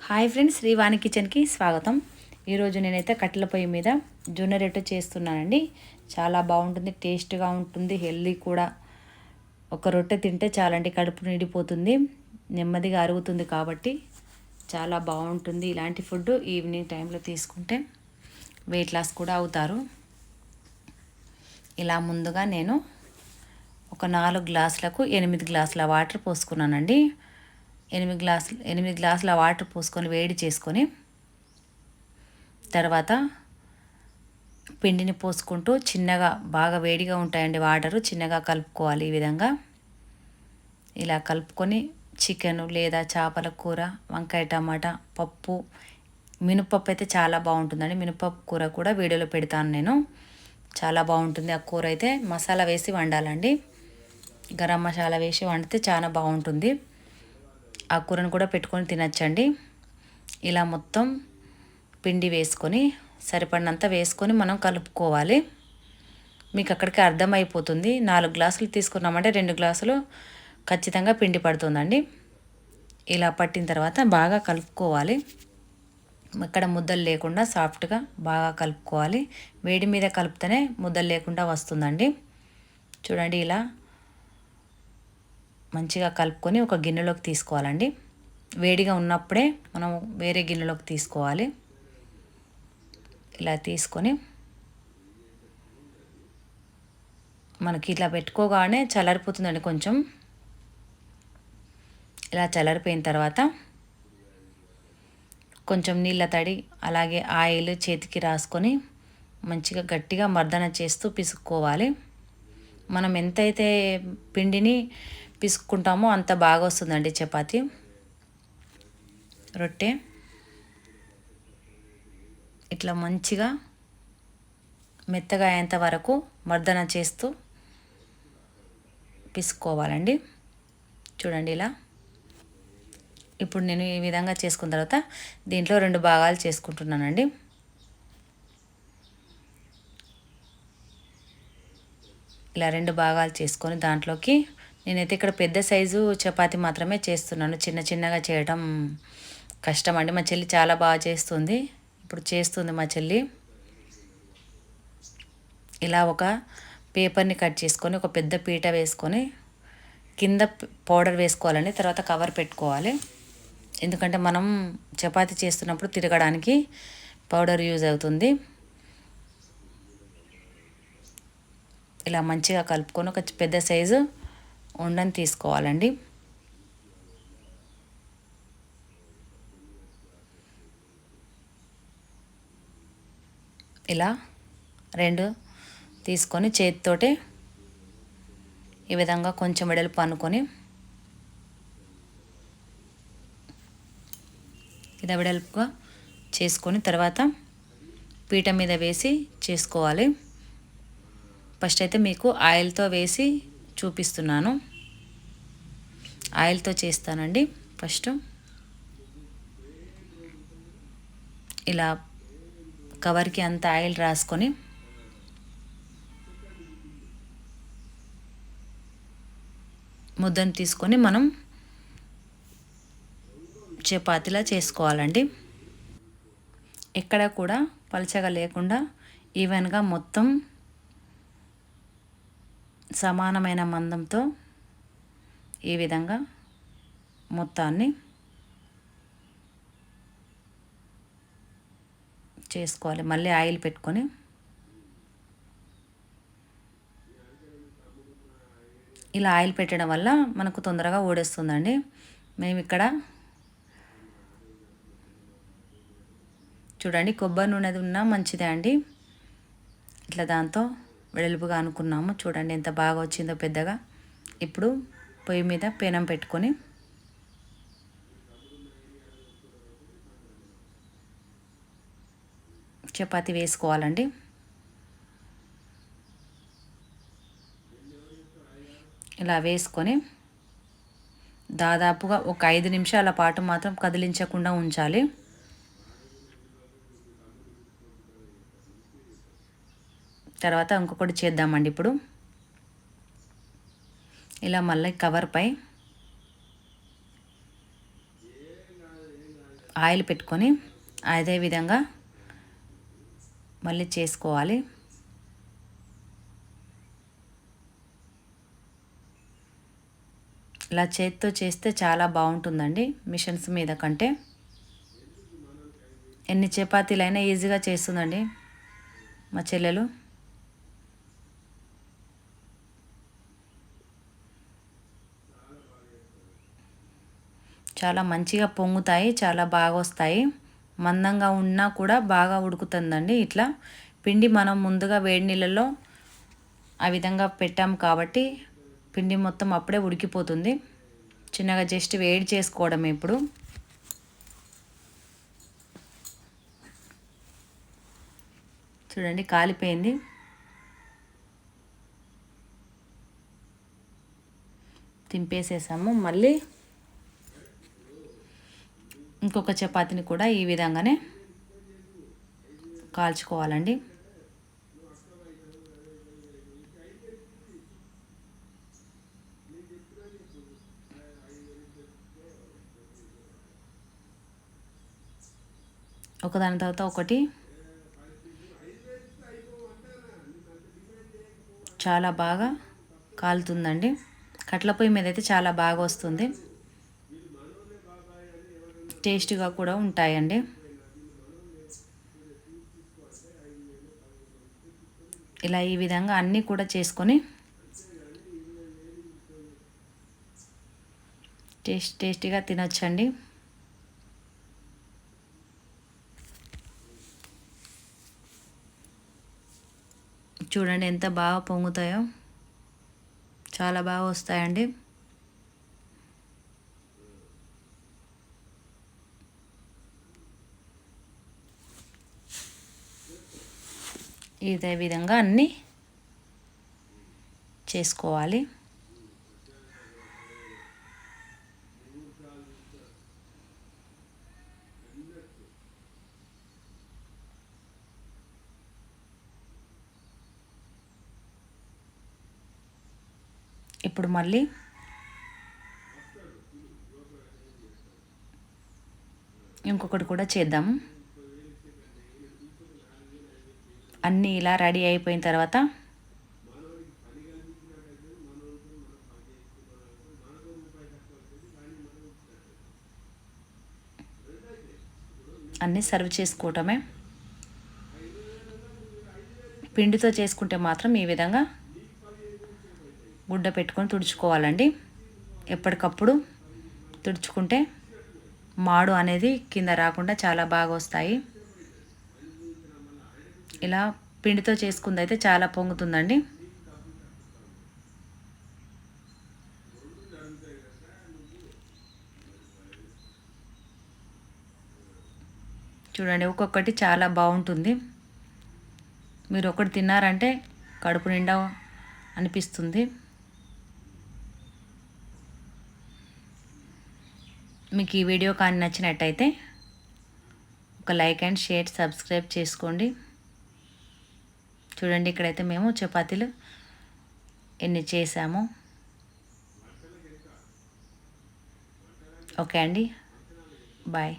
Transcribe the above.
Hi friends, Srivani కిచెన్కి స్వాగతం. ఈరోజు నేనైతే కట్టెల పొయ్యి మీద జొన్న రొట్టె చేస్తున్నానండి. చాలా బాగుంటుంది, టేస్ట్గా ఉంటుంది, హెల్దీ కూడా. ఒక రొట్టె తింటే చాలండి, కడుపు నిండిపోతుంది, నెమ్మదిగా అరుగుతుంది. కాబట్టి చాలా బాగుంటుంది. ఇలాంటి ఫుడ్ ఈవినింగ్ టైంలో తీసుకుంటే వెయిట్ లాస్ కూడా అవుతారు. ఇలా ముందుగా నేను ఒక 4 గ్లాసులకు 8 గ్లాసుల వాటర్ పోసుకున్నానండి. 8 గ్లాసుల వాటర్ పోసుకొని వేడి చేసుకొని తర్వాత పిండిని పోసుకుంటూ చిన్నగా, బాగా వేడిగా ఉంటాయండి వాటరు, చిన్నగా కలుపుకోవాలి. ఈ విధంగా ఇలా కలుపుకొని చికెను లేదా చేపల కూర, వంకాయ టమాటా, పప్పు, మినపప్పు అయితే చాలా బాగుంటుందండి. మినపప్పు కూర కూడా వీడియోలో పెడతాను నేను. చాలా బాగుంటుంది. ఆ కూర అయితే మసాలా వేసి వండాలండి. గరం మసాలా వేసి వండితే చాలా బాగుంటుంది. ఆ కూరను కూడా పెట్టుకొని తినచ్చండి. ఇలా మొత్తం పిండి వేసుకొని సరిపడినంత వేసుకొని మనం కలుపుకోవాలి. మీకు అక్కడికి అర్థమైపోతుంది. 4 గ్లాసులు తీసుకున్నామంటే 2 గ్లాసులు ఖచ్చితంగా పిండి పడుతుందండి. ఇలా పట్టిన తర్వాత బాగా కలుపుకోవాలి. ఇక్కడ ముద్దలు లేకుండా సాఫ్ట్గా బాగా కలుపుకోవాలి. వేడి మీద కలిపితేనే ముద్దలు లేకుండా వస్తుందండి. చూడండి, ఇలా మంచిగా కలుపుకొని ఒక గిన్నెలోకి తీసుకోవాలండి. వేడిగా ఉన్నప్పుడే మనం వేరే గిన్నెలోకి తీసుకోవాలి. ఇలా తీసుకొని మనకి ఇట్లా పెట్టుకోగానే చల్లారిపోతుందండి కొంచెం. ఇలా చల్లారిపోయిన తర్వాత కొంచెం నీళ్ళ తడి అలాగే ఆయిల్ చేతికి రాసుకొని మంచిగా గట్టిగా మర్దన చేస్తూ పిసుక్కోవాలి. మనం ఎంతైతే పిండిని పిసుక్కుంటామో అంత బాగా వస్తుందండి చపాతీ, రొట్టె. ఇట్లా మంచిగా మెత్తగా అయ్యేంత వరకు మర్దన చేస్తూ పిసుకోవాలండి. చూడండి ఇలా. ఇప్పుడు నేను ఈ విధంగా చేసుకున్న తర్వాత దీంట్లో 2 భాగాలు చేసుకుంటున్నానండి. ఇలా 2 భాగాలు చేసుకొని దాంట్లోకి నేనైతే ఇక్కడ పెద్ద సైజు చపాతీ మాత్రమే చేస్తున్నాను. చిన్న చిన్నగా చేయడం కష్టం అండి. మా చెల్లి చాలా బాగా చేస్తుంది, ఇప్పుడు చేస్తుంది మా చెల్లి. ఇలా ఒక పేపర్ని కట్ చేసుకొని ఒక పెద్ద పీట వేసుకొని కింద పౌడర్ వేసుకోవాలండి. తర్వాత కవర్ పెట్టుకోవాలి. ఎందుకంటే మనం చపాతీ చేస్తున్నప్పుడు తిరగడానికి పౌడర్ యూజ్ అవుతుంది. ఇలా మంచిగా కలుపుకొని ఒక పెద్ద సైజు ఉండని తీసుకోవాలండి. ఇలా 2 తీసుకొని చేతితోటి ఈ విధంగా కొంచెం వెడల్పు అనుకొని ఇలా వెడల్పుగా చేసుకొని తర్వాత పీట మీద వేసి చేసుకోవాలి. ఫస్ట్ అయితే మీకు ఆయిల్తో వేసి చూపిస్తున్నాను. ఆయిల్తో చేస్తానండి. ఫస్ట్ ఇలా కవర్కి అంత ఆయిల్ రాసుకొని ముద్దను తీసుకొని మనం చపాతీలా చేసుకోవాలండి. ఎక్కడ కూడా పలచగా లేకుండా ఈవెన్గా మొత్తం సమానమైన మందంతో ఈ విధంగా మొత్తాన్ని చేసుకోవాలి. మళ్ళీ ఆయిల్ పెట్టుకొని ఇలా ఆయిల్ పెట్టడం వల్ల మనకు తొందరగా ఊడేస్తుందండి. మేము ఇక్కడ చూడండి, కొబ్బరి నూనెది ఉన్నా మంచిదే అండి. ఇట్లా దాంతో వెడల్పుగా అనుకున్నాము. చూడండి ఎంత బాగా వచ్చిందో పెద్దగా. ఇప్పుడు పొయ్యి మీద పెనం పెట్టుకొని చపాతీ వేసుకోవాలండి. ఇలా వేసుకొని దాదాపుగా ఒక 5 నిమిషాల పాటు మాత్రం కదిలించకుండా ఉంచాలి. తర్వాత ఇంకొకటి చేద్దామండి. ఇప్పుడు ఇలా మళ్ళీ కవర్పై ఆయిల్ పెట్టుకొని అదే విధంగా మళ్ళీ చేసుకోవాలి. ఇలా చేతితో చేస్తే చాలా బాగుంటుందండి మిషన్స్ మీద కంటే. ఎన్ని చపాతీలైనా ఈజీగా చేస్తుందండి మా చెల్లెలు. చాలా మంచిగా పొంగుతాయి, చాలా బాగా వస్తాయి. మందంగా ఉన్నా కూడా బాగా ఉడుకుతుందండి. ఇట్లా పిండి మనం ముందుగా వేడి నీళ్ళల్లో ఆ విధంగా పెట్టాం కాబట్టి పిండి మొత్తం అప్పుడే ఉడికిపోతుంది. చిన్నగా జస్ట్ వేడి చేసుకోవడం. ఇప్పుడు చూడండి కాలిపోయింది. తింపేసేసాము. మళ్ళీ ఇంకొక చపాతీని కూడా ఈ విధంగానే కాల్చుకోవాలండి. ఒకదాని తర్వాత ఒకటి చాలా బాగా కాలుతుందండి. కట్ల పొయ్యి మీద అయితే చాలా బాగా వస్తుంది, టేస్ట్గా కూడా ఉంటాయండి. ఇలా ఈ విధంగా అన్నీ కూడా చేసుకొని టేస్టీగా తినొచ్చండి. చూడండి ఎంత బాగా పొంగుతాయో, చాలా బాగా వస్తాయండి. ఇదే విధంగా అన్నీ చేసుకోవాలి. ఇప్పుడు మళ్ళీ ఇంకొకటి కూడా చేద్దాము. అన్నీ ఇలా రెడీ అయిపోయిన తర్వాత అన్నీ సర్వ్ చేసుకోవటమే. పిండితో చేసుకుంటే మాత్రం ఈ విధంగా గుడ్డ పెట్టుకొని తుడుచుకోవాలండి. ఎప్పటికప్పుడు తుడుచుకుంటే మాడు అనేది కింద రాకుండా చాలా బాగా వస్తాయి. ఇలా పిండితో చేసుకుందైతే చాలా పొంగుతుందండి. చూడండి ఒక్కొక్కటి చాలా బాగుంటుంది. మీరు ఒకటి తిన్నారంటే కడుపు నిండా అనిపిస్తుంది. మీకు ఈ వీడియో కానీ నచ్చినట్టయితే ఒక లైక్ అండ్ షేర్, సబ్స్క్రైబ్ చేసుకోండి. చూడండి ఇక్కడైతే మేము చపాతీలు ఎన్ని చేసాము. ఓకే అండి, బాయ్.